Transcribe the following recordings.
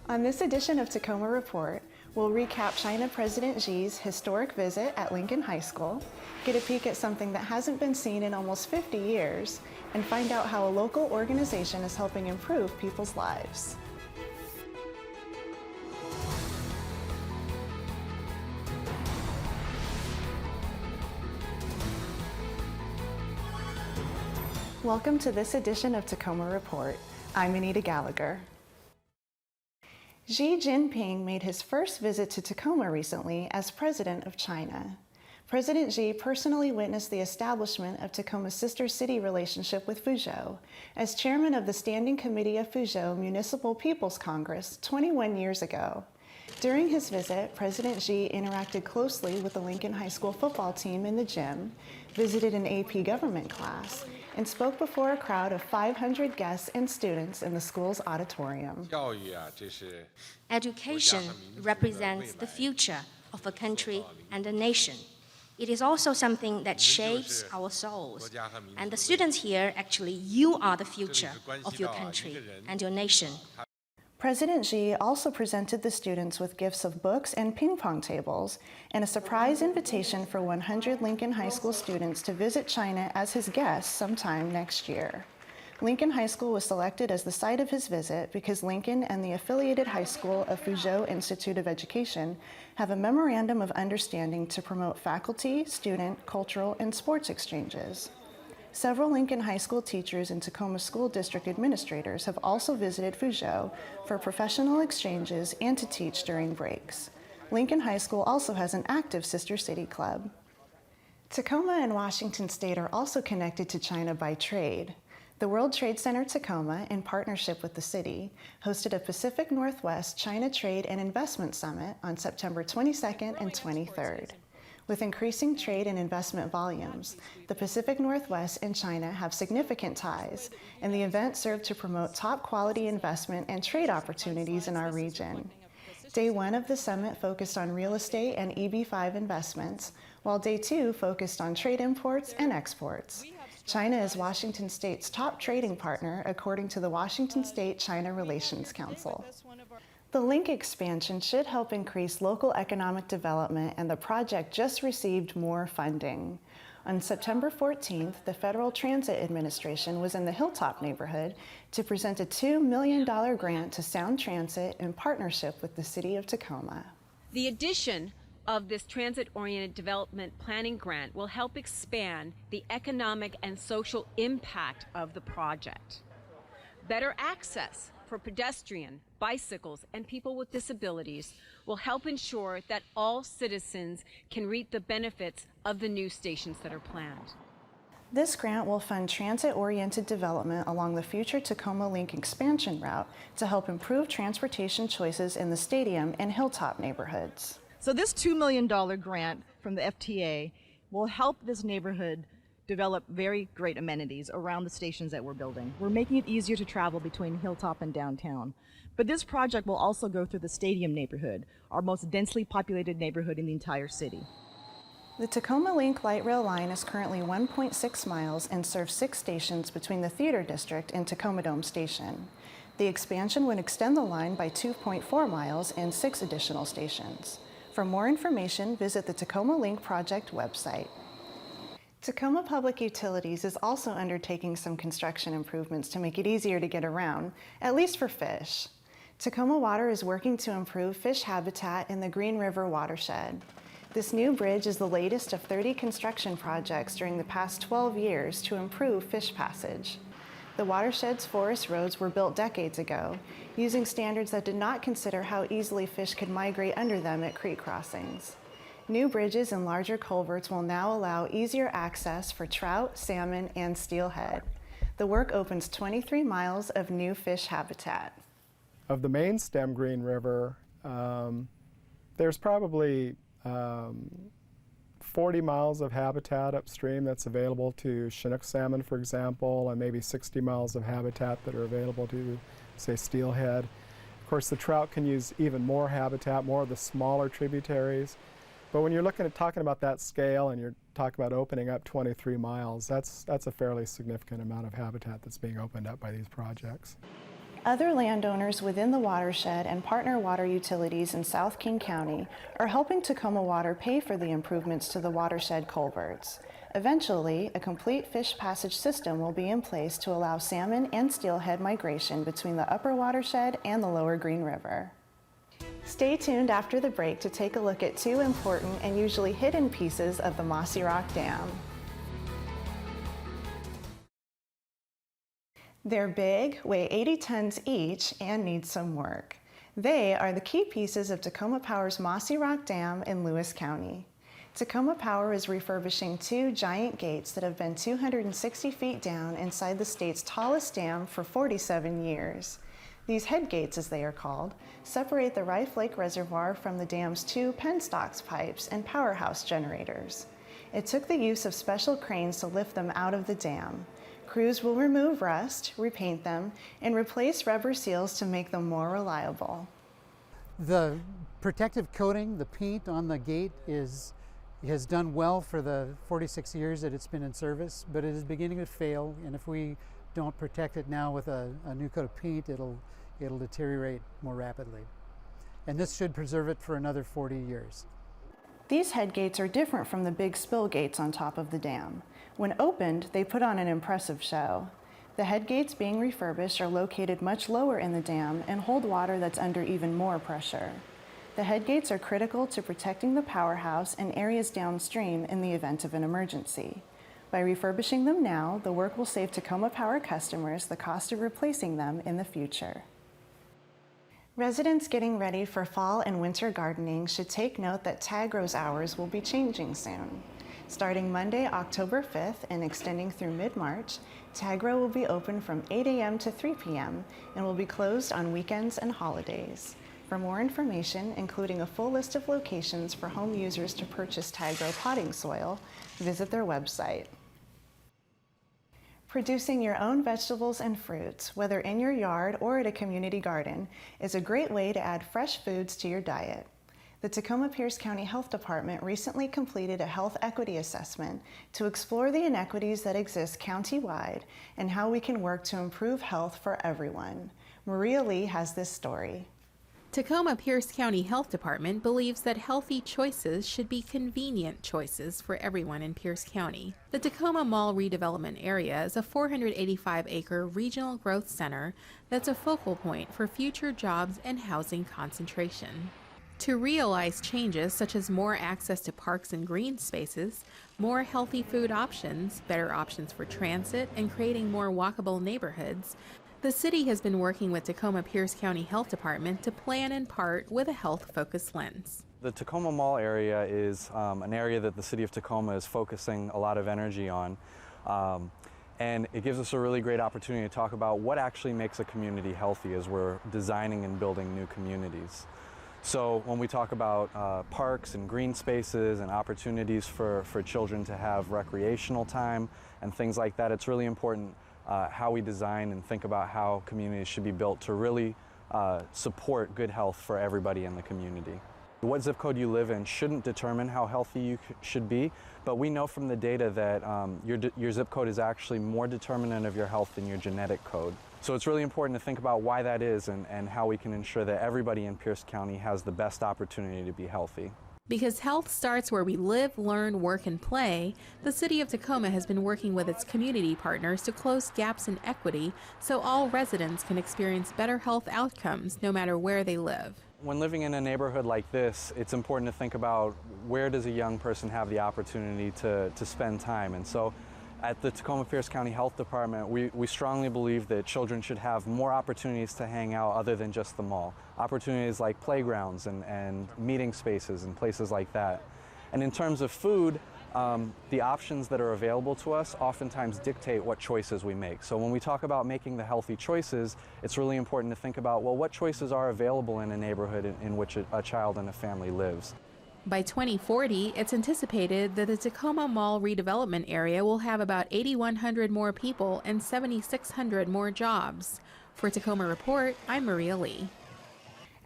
On this edition of Tacoma Report, we'll recap China President Xi's historic visit at Lincoln High School, get a peek at something that hasn't been seen in almost 50 years, and find out how a local organization is helping improve people's lives. Welcome to this edition of Tacoma Report. I'm Anita Gallagher. Xi Jinping made his first visit to Tacoma recently as president of China. President Xi personally witnessed the establishment of Tacoma's sister city relationship with Fuzhou as chairman of the Standing Committee of Fuzhou Municipal People's Congress 21 years ago. During his visit, President Xi interacted closely with the Lincoln High School football team in the gym, visited an AP government class, and spoke before a crowd of 500 guests and students in the school's auditorium. Education represents the future of a country and a nation. It is also something that shapes our souls. And the students here, actually, you are the future of your country and your nation. President Xi also presented the students with gifts of books and ping pong tables and a surprise invitation for 100 Lincoln High School students to visit China as his guests sometime next year. Lincoln High School was selected as the site of his visit because Lincoln and the affiliated high school of Fuzhou Institute of Education have a memorandum of understanding to promote faculty, student, cultural, and sports exchanges. Several Lincoln High School teachers and Tacoma School District administrators have also visited Fuzhou for professional exchanges and to teach during breaks. Lincoln High School also has an active sister city club. Tacoma and Washington State are also connected to China by trade. The World Trade Center Tacoma, in partnership with the city, hosted a Pacific Northwest China Trade and Investment Summit on September 22nd and 23rd. With increasing trade and investment volumes, the Pacific Northwest and China have significant ties, and the event served to promote top-quality investment and trade opportunities in our region. Day one of the summit focused on real estate and EB5 investments, while day two focused on trade imports and exports. China is Washington State's top trading partner, according to the Washington State-China Relations Council. The link expansion should help increase local economic development, and the project just received more funding. On September 14th, the Federal Transit Administration was in the Hilltop neighborhood to present a $2 million grant to Sound Transit in partnership with the City of Tacoma. The addition of this transit-oriented development planning grant will help expand the economic and social impact of the project. Better access for pedestrian, bicycles, and people with disabilities will help ensure that all citizens can reap the benefits of the new stations that are planned. This grant will fund transit-oriented development along the future Tacoma Link expansion route to help improve transportation choices in the stadium and Hilltop neighborhoods. So this $2 million grant from the FTA will help this neighborhood develop very great amenities around the stations that we're building. We're making it easier to travel between Hilltop and downtown. But this project will also go through the stadium neighborhood, our most densely populated neighborhood in the entire city. The Tacoma Link light rail line is currently 1.6 miles and serves 6 stations between the Theater District and Tacoma Dome Station. The expansion would extend the line by 2.4 miles and 6 additional stations. For more information, visit the Tacoma Link Project website. Tacoma Public Utilities is also undertaking some construction improvements to make it easier to get around, at least for fish. Tacoma Water is working to improve fish habitat in the Green River watershed. This new bridge is the latest of 30 construction projects during the past 12 years to improve fish passage. The watershed's forest roads were built decades ago, using standards that did not consider how easily fish could migrate under them at creek crossings. New bridges and larger culverts will now allow easier access for trout, salmon, and steelhead. The work opens 23 miles of new fish habitat. Of the main stem Green River, there's probably 40 miles of habitat upstream that's available to Chinook salmon, for example, and maybe 60 miles of habitat that are available to, say, steelhead. Of course, the trout can use even more habitat, more of the smaller tributaries. But when you're talking about that scale and you're talking about opening up 23 miles, that's a fairly significant amount of habitat that's being opened up by these projects. Other landowners within the watershed and partner water utilities in South King County are helping Tacoma Water pay for the improvements to the watershed culverts. Eventually, a complete fish passage system will be in place to allow salmon and steelhead migration between the upper watershed and the lower Green River. Stay tuned after the break to take a look at two important and usually hidden pieces of the Mossy Rock Dam. They're big, weigh 80 tons each, and need some work. They are the key pieces of Tacoma Power's Mossy Rock Dam in Lewis County. Tacoma Power is refurbishing two giant gates that have been 260 feet down inside the state's tallest dam for 47 years. These head gates, as they are called, separate the Rife Lake Reservoir from the dam's two penstocks pipes and powerhouse generators. It took the use of special cranes to lift them out of the dam. Crews will remove rust, repaint them, and replace rubber seals to make them more reliable. The protective coating, the paint on the gate has done well for the 46 years that it's been in service, but it is beginning to fail, and if we don't protect it now with a new coat of paint, it'll deteriorate more rapidly. And this should preserve it for another 40 years. These head gates are different from the big spill gates on top of the dam. When opened, they put on an impressive show. The head gates being refurbished are located much lower in the dam and hold water that's under even more pressure. The head gates are critical to protecting the powerhouse and areas downstream in the event of an emergency. By refurbishing them now, the work will save Tacoma Power customers the cost of replacing them in the future. Residents getting ready for fall and winter gardening should take note that Tagro's hours will be changing soon. Starting Monday, October 5th and extending through mid-March, Tagro will be open from 8 a.m. to 3 p.m. and will be closed on weekends and holidays. For more information, including a full list of locations for home users to purchase Tagro potting soil, visit their website. Producing your own vegetables and fruits, whether in your yard or at a community garden, is a great way to add fresh foods to your diet. The Tacoma Pierce County Health Department recently completed a health equity assessment to explore the inequities that exist countywide and how we can work to improve health for everyone. Maria Lee has this story. Tacoma Pierce County Health Department believes that healthy choices should be convenient choices for everyone in Pierce County. The Tacoma Mall redevelopment area is a 485-acre regional growth center that's a focal point for future jobs and housing concentration. To realize changes such as more access to parks and green spaces, more healthy food options, better options for transit, and creating more walkable neighborhoods, the city has been working with Tacoma Pierce County Health Department to plan in part with a health-focused lens. The Tacoma Mall area is an area that the city of Tacoma is focusing a lot of energy on. And it gives us a really great opportunity to talk about what actually makes a community healthy as we're designing and building new communities. So when we talk about parks and green spaces and opportunities for children to have recreational time and things like that, it's really important how we design and think about how communities should be built to really support good health for everybody in the community. What zip code you live in shouldn't determine how healthy you should be, but we know from the data that your zip code is actually more determinant of your health than your genetic code. So it's really important to think about why that is and how we can ensure that everybody in Pierce County has the best opportunity to be healthy. Because health starts where we live, learn, work, and play, the City of Tacoma has been working with its community partners to close gaps in equity so all residents can experience better health outcomes no matter where they live. When living in a neighborhood like this, it's important to think about where does a young person have the opportunity to spend time. And so at the Tacoma Pierce County Health Department, we strongly believe that children should have more opportunities to hang out other than just the mall. Opportunities like playgrounds and meeting spaces and places like that. And in terms of food, the options that are available to us oftentimes dictate what choices we make. So when we talk about making the healthy choices, it's really important to think about, well, what choices are available in a neighborhood in which a child and a family lives. By 2040, it's anticipated that the Tacoma Mall redevelopment area will have about 8,100 more people and 7,600 more jobs. For Tacoma Report, I'm Maria Lee.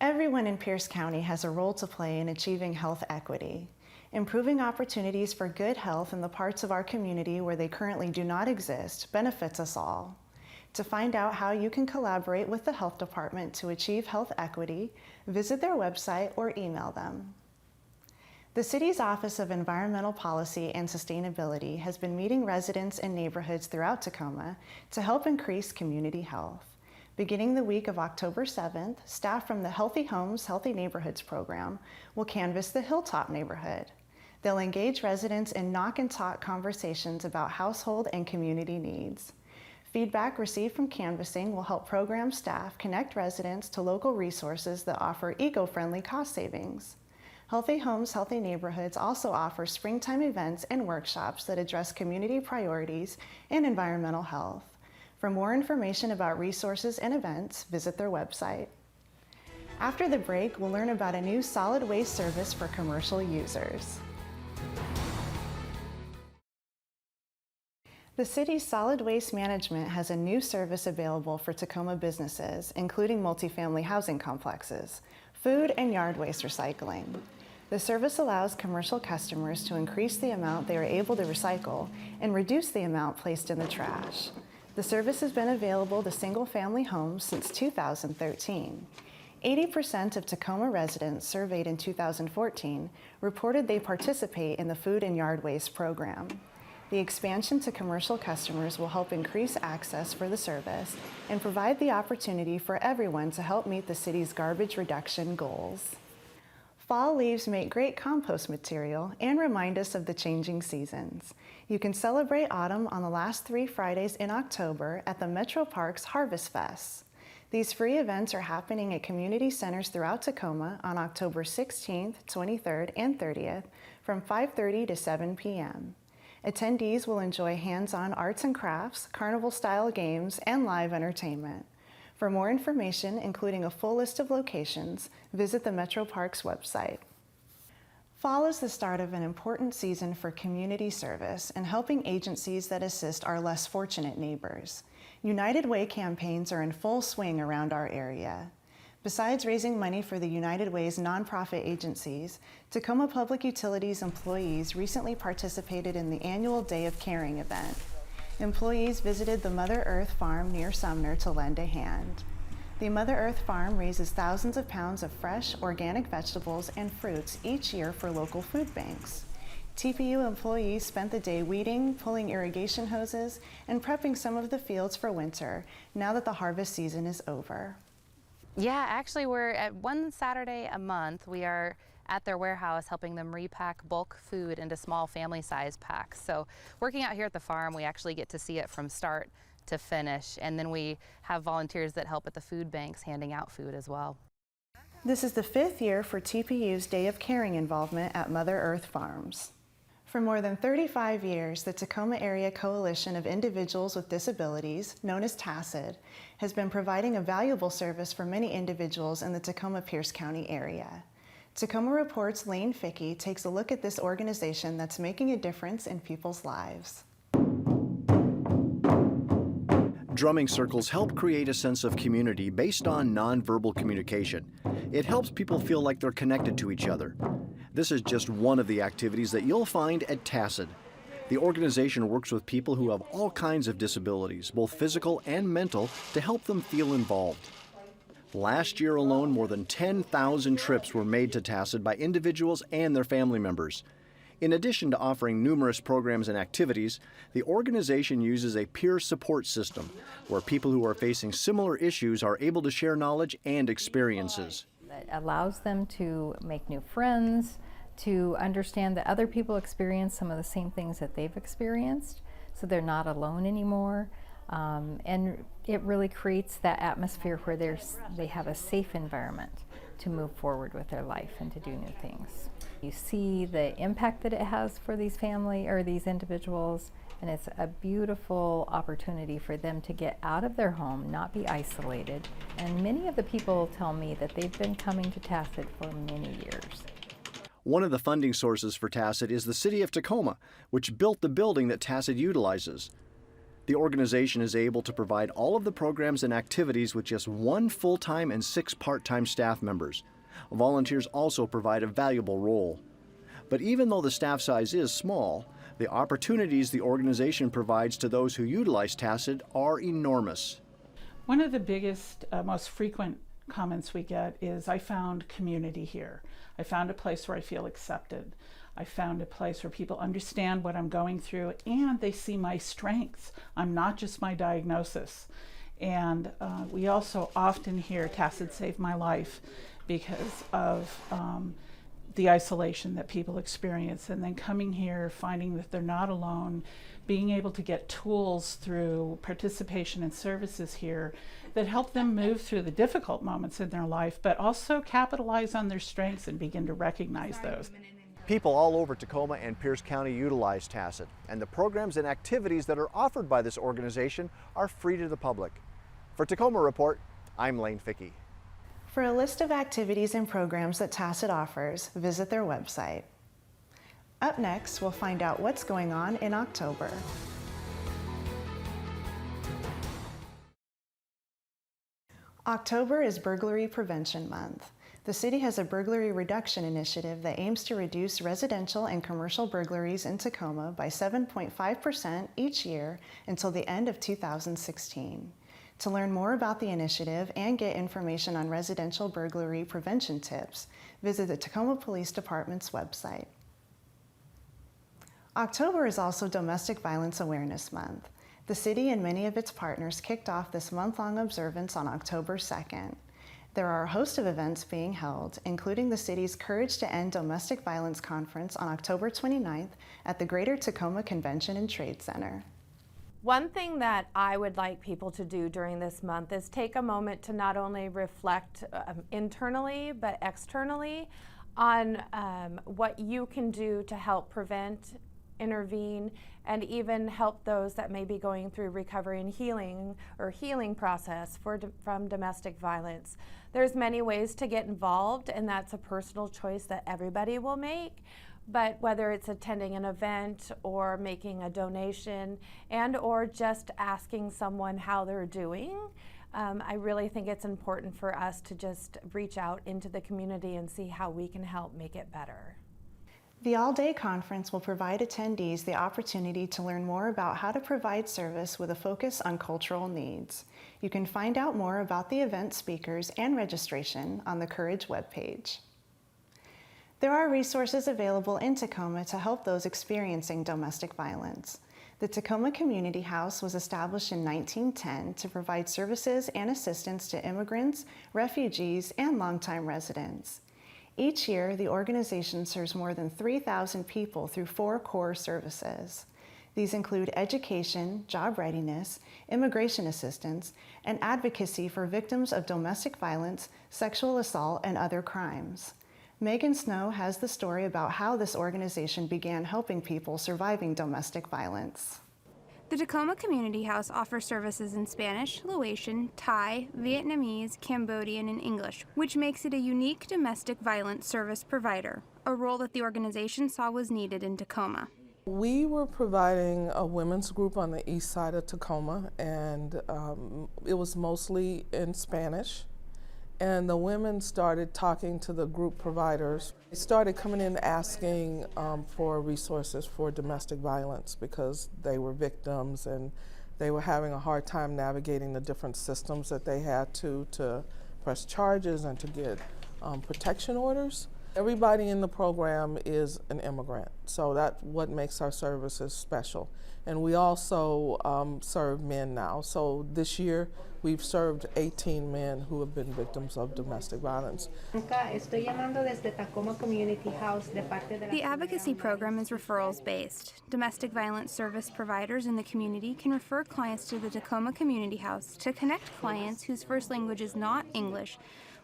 Everyone in Pierce County has a role to play in achieving health equity. Improving opportunities for good health in the parts of our community where they currently do not exist benefits us all. To find out how you can collaborate with the health department to achieve health equity, visit their website or email them. The city's Office of Environmental Policy and Sustainability has been meeting residents and neighborhoods throughout Tacoma to help increase community health. Beginning the week of October 7th, staff from the Healthy Homes, Healthy Neighborhoods program will canvass the Hilltop neighborhood. They'll engage residents in knock and talk conversations about household and community needs. Feedback received from canvassing will help program staff connect residents to local resources that offer eco-friendly cost savings. Healthy Homes, Healthy Neighborhoods also offers springtime events and workshops that address community priorities and environmental health. For more information about resources and events, visit their website. After the break, we'll learn about a new solid waste service for commercial users. The city's solid waste management has a new service available for Tacoma businesses, including multifamily housing complexes, food and yard waste recycling. The service allows commercial customers to increase the amount they are able to recycle and reduce the amount placed in the trash. The service has been available to single-family homes since 2013. 80% of Tacoma residents surveyed in 2014 reported they participate in the food and yard waste program. The expansion to commercial customers will help increase access for the service and provide the opportunity for everyone to help meet the city's garbage reduction goals. Fall leaves make great compost material and remind us of the changing seasons. You can celebrate autumn on the last 3 Fridays in October at the Metro Parks Harvest Fest. These free events are happening at community centers throughout Tacoma on October 16th, 23rd, and 30th from 5:30 to 7 p.m. Attendees will enjoy hands-on arts and crafts, carnival-style games, and live entertainment. For more information, including a full list of locations, visit the Metro Parks website. Fall is the start of an important season for community service and helping agencies that assist our less fortunate neighbors. United Way campaigns are in full swing around our area. Besides raising money for the United Way's nonprofit agencies, Tacoma Public Utilities employees recently participated in the annual Day of Caring event. Employees visited the Mother Earth Farm near Sumner to lend a hand. The Mother Earth Farm raises thousands of pounds of fresh, organic vegetables and fruits each year for local food banks. TPU employees spent the day weeding, pulling irrigation hoses, and prepping some of the fields for winter, now that the harvest season is over. Yeah, actually we're at one Saturday a month. We are at their warehouse helping them repack bulk food into small family size packs. So working out here at the farm, we actually get to see it from start to finish. And then we have volunteers that help at the food banks handing out food as well. This is the 5th year for TPU's Day of Caring involvement at Mother Earth Farms. For more than 35 years, the Tacoma Area Coalition of Individuals with Disabilities, known as TACODA, has been providing a valuable service for many individuals in the Tacoma-Pierce County area. Tacoma Report's Lane Fickey takes a look at this organization that's making a difference in people's lives. Drumming circles help create a sense of community based on nonverbal communication. It helps people feel like they're connected to each other. This is just one of the activities that you'll find at TACODA. The organization works with people who have all kinds of disabilities, both physical and mental, to help them feel involved. Last year alone, more than 10,000 trips were made to TACODA by individuals and their family members. In addition to offering numerous programs and activities, the organization uses a peer support system where people who are facing similar issues are able to share knowledge and experiences. It allows them to make new friends, to understand that other people experience some of the same things that they've experienced, so they're not alone anymore. And it really creates that atmosphere where they have a safe environment to move forward with their life and to do new things. You see the impact that it has for these these individuals, and it's a beautiful opportunity for them to get out of their home, not be isolated. And many of the people tell me that they've been coming to TACODA for many years. One of the funding sources for TACODA is the City of Tacoma, which built the building that TACODA utilizes. The organization is able to provide all of the programs and activities with just 1 full-time and 6 part-time staff members. Volunteers also provide a valuable role. But even though the staff size is small, the opportunities the organization provides to those who utilize TACODA are enormous. One of the biggest, most frequent comments we get is, I found community here. I found a place where I feel accepted. I found a place where people understand what I'm going through and they see my strengths. I'm not just my diagnosis. And we also often hear TACID saved my life because of the isolation that people experience, and then coming here, finding that they're not alone, being able to get tools through participation in services here that help them move through the difficult moments in their life, but also capitalize on their strengths and begin to recognize those. People all over Tacoma and Pierce County utilize TACID, and the programs and activities that are offered by this organization are free to the public. For Tacoma Report, I'm Lane Fickey. For a list of activities and programs that TACID offers, visit their website. Up next, we'll find out what's going on in October. October is Burglary Prevention Month. The city has a burglary reduction initiative that aims to reduce residential and commercial burglaries in Tacoma by 7.5% each year until the end of 2016. To learn more about the initiative and get information on residential burglary prevention tips, visit the Tacoma Police Department's website. October is also Domestic Violence Awareness Month. The city and many of its partners kicked off this month-long observance on October 2nd. There are a host of events being held, including the city's Courage to End Domestic Violence Conference on October 29th at the Greater Tacoma Convention and Trade Center. One thing that I would like people to do during this month is take a moment to not only reflect internally but externally on what you can do to help prevent, intervene, and even help those that may be going through recovery and healing process from domestic violence. There's many ways to get involved, and that's a personal choice that everybody will make. But whether it's attending an event or making a donation and or just asking someone how they're doing, I really think it's important for us to just reach out into the community and see how we can help make it better. The all-day conference will provide attendees the opportunity to learn more about how to provide service with a focus on cultural needs. You can find out more about the event speakers and registration on the Courage webpage. There are resources available in Tacoma to help those experiencing domestic violence. The Tacoma Community House was established in 1910 to provide services and assistance to immigrants, refugees, and longtime residents. Each year, the organization serves more than 3,000 people through 4 core services. These include education, job readiness, immigration assistance, and advocacy for victims of domestic violence, sexual assault, and other crimes. Megan Snow has the story about how this organization began helping people surviving domestic violence. The Tacoma Community House offers services in Spanish, Laotian, Thai, Vietnamese, Cambodian, and English, which makes it a unique domestic violence service provider, a role that the organization saw was needed in Tacoma. We were providing a women's group on the east side of Tacoma, and it was mostly in Spanish. And the women started talking to the group providers. They started coming in asking for resources for domestic violence because they were victims and they were having a hard time navigating the different systems that they had to press charges and to get protection orders. Everybody in the program is an immigrant, so that's what makes our services special. And we also serve men now. So this year, we've served 18 men who have been victims of domestic violence. The advocacy program is referrals-based. Domestic violence service providers in the community can refer clients to the Tacoma Community House to connect clients whose first language is not English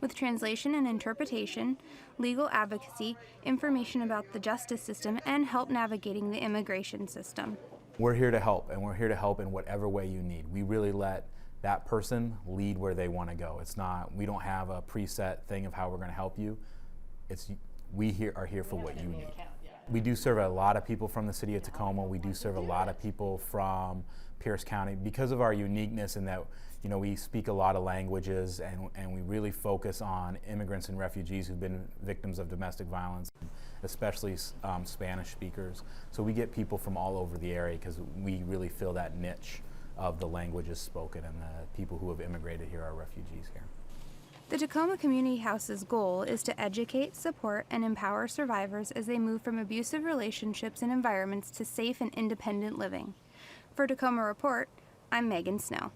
with translation and interpretation, legal advocacy, information about the justice system, and help navigating the immigration system. We're here to help, and we're here to help in whatever way you need. We really let that person lead where they want to go. It's not, we don't have a preset thing of how we're going to help you. It's, we are here for what you need. We do serve a lot of people from the city of Tacoma. We do serve a lot of people from Pierce County because of our uniqueness in that, you know, we speak a lot of languages and we really focus on immigrants and refugees who've been victims of domestic violence, especially Spanish speakers. So we get people from all over the area because we really fill that niche of the languages spoken, and the people who have immigrated here are refugees here. The Tacoma Community House's goal is to educate, support, and empower survivors as they move from abusive relationships and environments to safe and independent living. For Tacoma Report, I'm Megan Snow.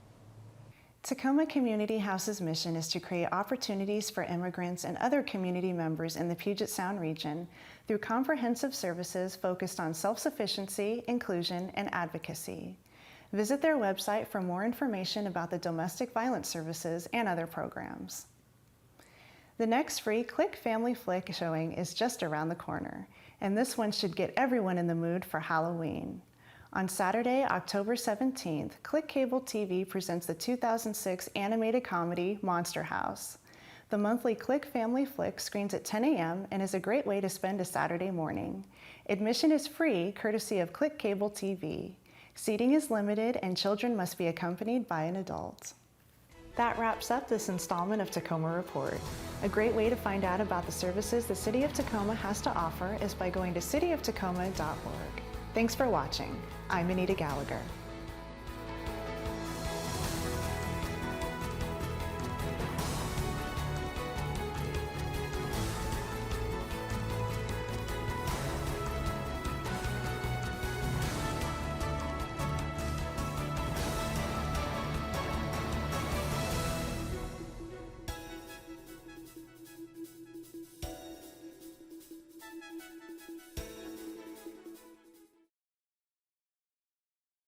Tacoma Community House's mission is to create opportunities for immigrants and other community members in the Puget Sound region through comprehensive services focused on self-sufficiency, inclusion, and advocacy. Visit their website for more information about the domestic violence services and other programs. The next free Click Family Flick showing is just around the corner, and this one should get everyone in the mood for Halloween. On Saturday, October 17th, Click Cable TV presents the 2006 animated comedy Monster House. The monthly Click Family Flick screens at 10 a.m. and is a great way to spend a Saturday morning. Admission is free, courtesy of Click Cable TV. Seating is limited and children must be accompanied by an adult. That wraps up this installment of Tacoma Report. A great way to find out about the services the City of Tacoma has to offer is by going to cityoftacoma.org. Thanks for watching. I'm Anita Gallagher.